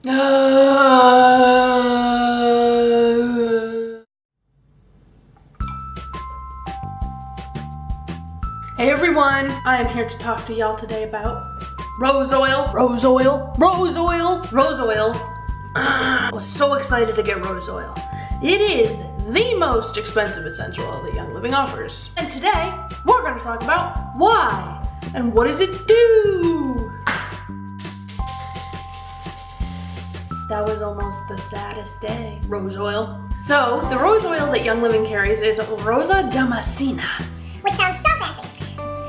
Hey everyone, I am here to talk to y'all today about rose oil. I was so excited to get rose oil. It is the most expensive essential oil that Young Living offers. And today, we're going to talk about why and what does it do? That was almost the saddest day. Rose oil. So, the rose oil that Young Living carries is Rosa Damascena. Which sounds so fancy.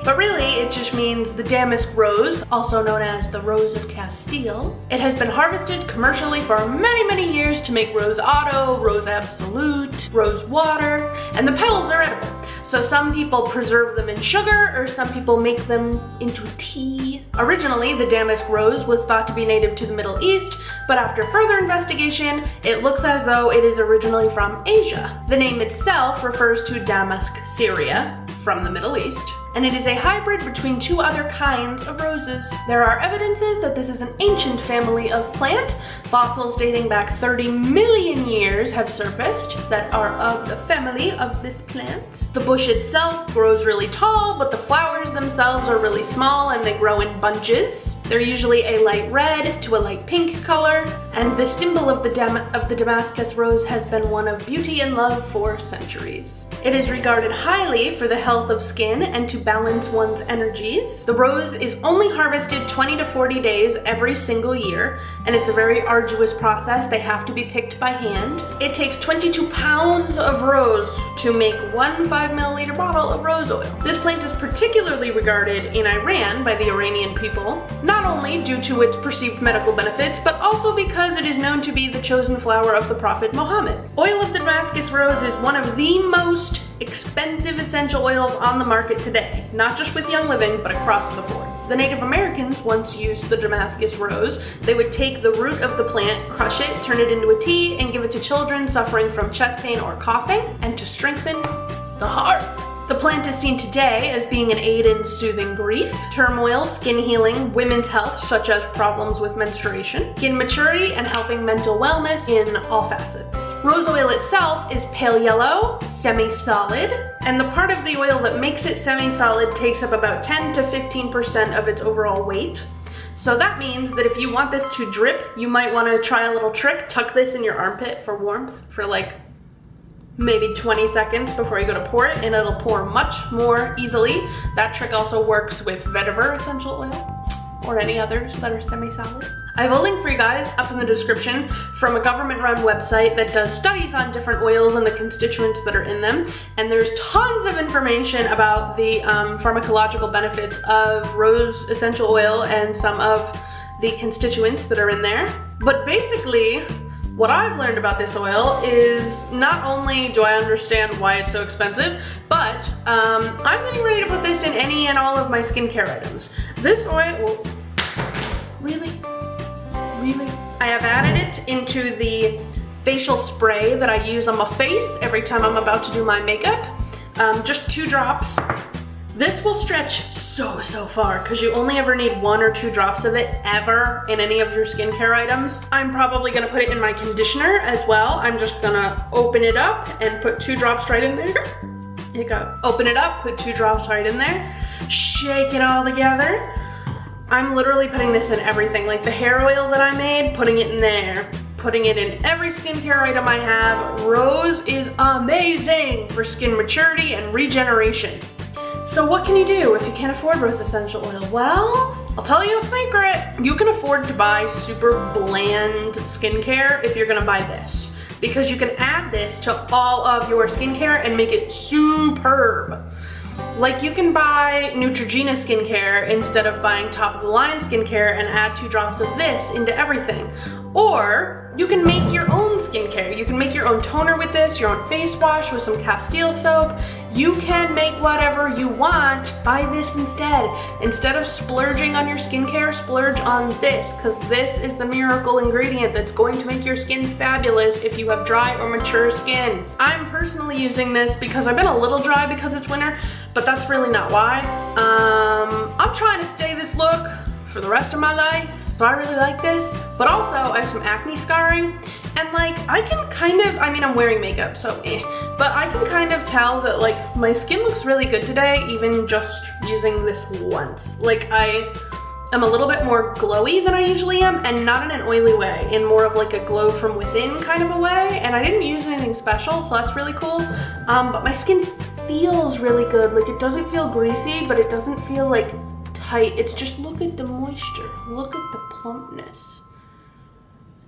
But really, it just means the damask rose, also known as the Rose of Castile. It has been harvested commercially for many, many years to make Rose Otto, Rose Absolute, Rose Water, and the petals are edible. So some people preserve them in sugar, or some people make them into tea. Originally, the damask rose was thought to be native to the Middle East, but after further investigation, it looks as though it is originally from Asia. The name itself refers to Damask, Syria, from the Middle East, and it is a hybrid between two other kinds of roses. There are evidences that this is an ancient family of plant. Fossils dating back 30 million years have surfaced that are of the family of this plant. The bush itself grows really tall, but the flowers themselves are really small and they grow in bunches. They're usually a light red to a light pink color, and the symbol of the Damascus rose has been one of beauty and love for centuries. It is regarded highly for the health of skin and to balance one's energies. The rose is only harvested 20 to 40 days every single year, and it's a very arduous process. They have to be picked by hand. It takes 22 pounds of rose to make one 5 milliliter bottle of rose oil. This plant is particularly regarded in Iran by the Iranian people, not only due to its perceived medical benefits, but also because it is known to be the chosen flower of the Prophet Muhammad. Oil of the Damascus rose is one of the most expensive essential oils on the market today, not just with Young Living, but across the board. The Native Americans once used the Damascus rose. They would take the root of the plant, crush it, turn it into a tea, and give it to children suffering from chest pain or coughing, and to strengthen the heart. The plant is seen today as being an aid in soothing grief, turmoil, skin healing, women's health, such as problems with menstruation, skin maturity, and helping mental wellness in all facets. Rose oil itself is pale yellow, semi-solid, and the part of the oil that makes it semi-solid takes up about 10 to 15% of its overall weight. So that means that if you want this to drip, you might want to try a little trick. Tuck this in your armpit for warmth for like maybe 20 seconds before you go to pour it, and it'll pour much more easily. That trick also works with vetiver essential oil or any others that are semi-solid. I have a link for you guys up in the description from a government-run website that does studies on different oils and the constituents that are in them, and there's tons of information about the pharmacological benefits of rose essential oil and some of the constituents that are in there. But basically, what I've learned about this oil is not only do I understand why it's so expensive, but I'm getting ready to put this in any and all of my skincare items. This oil, really? I have added it into the facial spray that I use on my face every time I'm about to do my makeup. Just 2 drops. This will stretch so far because you only ever need 1 or 2 drops of it ever in any of your skincare items. I'm probably gonna put it in my conditioner as well. I'm just gonna open it up and put 2 drops right in there. Open it up, put 2 drops right in there, shake it all together. I'm literally putting this in everything, like the hair oil that I made, putting it in there, putting it in every skincare item I have. Rose is amazing for skin maturity and regeneration. So what can you do if you can't afford rose essential oil? Well, I'll tell you a secret. You can afford to buy super bland skincare if you're gonna buy this, because you can add this to all of your skincare and make it superb. Like, you can buy Neutrogena skincare instead of buying top of the line skincare and add 2 drops of this into everything. Or you can make your own skincare. You can make your own toner with this, your own face wash with some Castile soap. You can make whatever you want. Buy this instead. Instead of splurging on your skincare, splurge on this, because this is the miracle ingredient that's going to make your skin fabulous if you have dry or mature skin. I'm personally using this because I've been a little dry because it's winter, but that's really not why. I'm trying to stay this look for the rest of my life. So I really like this, but also I have some acne scarring, and like I can kind of, I mean I'm wearing makeup, so but I can kind of tell that like my skin looks really good today, even just using this once. Like I'm a little bit more glowy than I usually am, and not in an oily way, in more of like a glow from within kind of a way, and I didn't use anything special, so that's really cool. But my skin feels really good. Like it doesn't feel greasy, but it doesn't feel like tight. It's just, look at the moisture, look at the plumpness.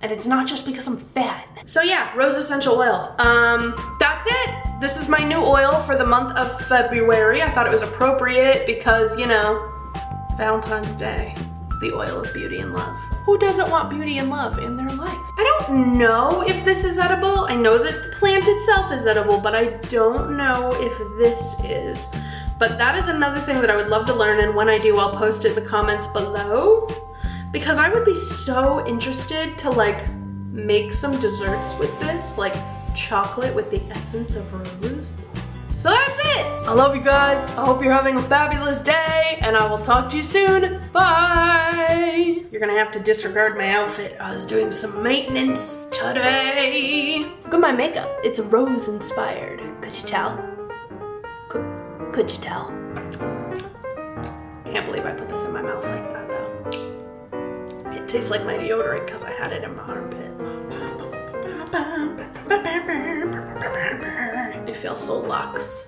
And it's not just because I'm fat. So yeah, rose essential oil. That's it. This is my new oil for the month of February. I thought it was appropriate because, you know, Valentine's Day, the oil of beauty and love. Who doesn't want beauty and love in their life? I don't know if this is edible. I know that the plant itself is edible, but I don't know if this is. But that is another thing that I would love to learn, and when I do, I'll post it in the comments below, because I would be so interested to like make some desserts with this, like chocolate with the essence of rose. So that's it. I love you guys. I hope you're having a fabulous day, and I will talk to you soon. Bye. You're gonna have to disregard my outfit. I was doing some maintenance today. Look at my makeup. It's rose inspired. Could you tell? Could you tell? Can't believe I put this in my mouth like that though. It tastes like my deodorant because I had it in my armpit. It feels so luxe.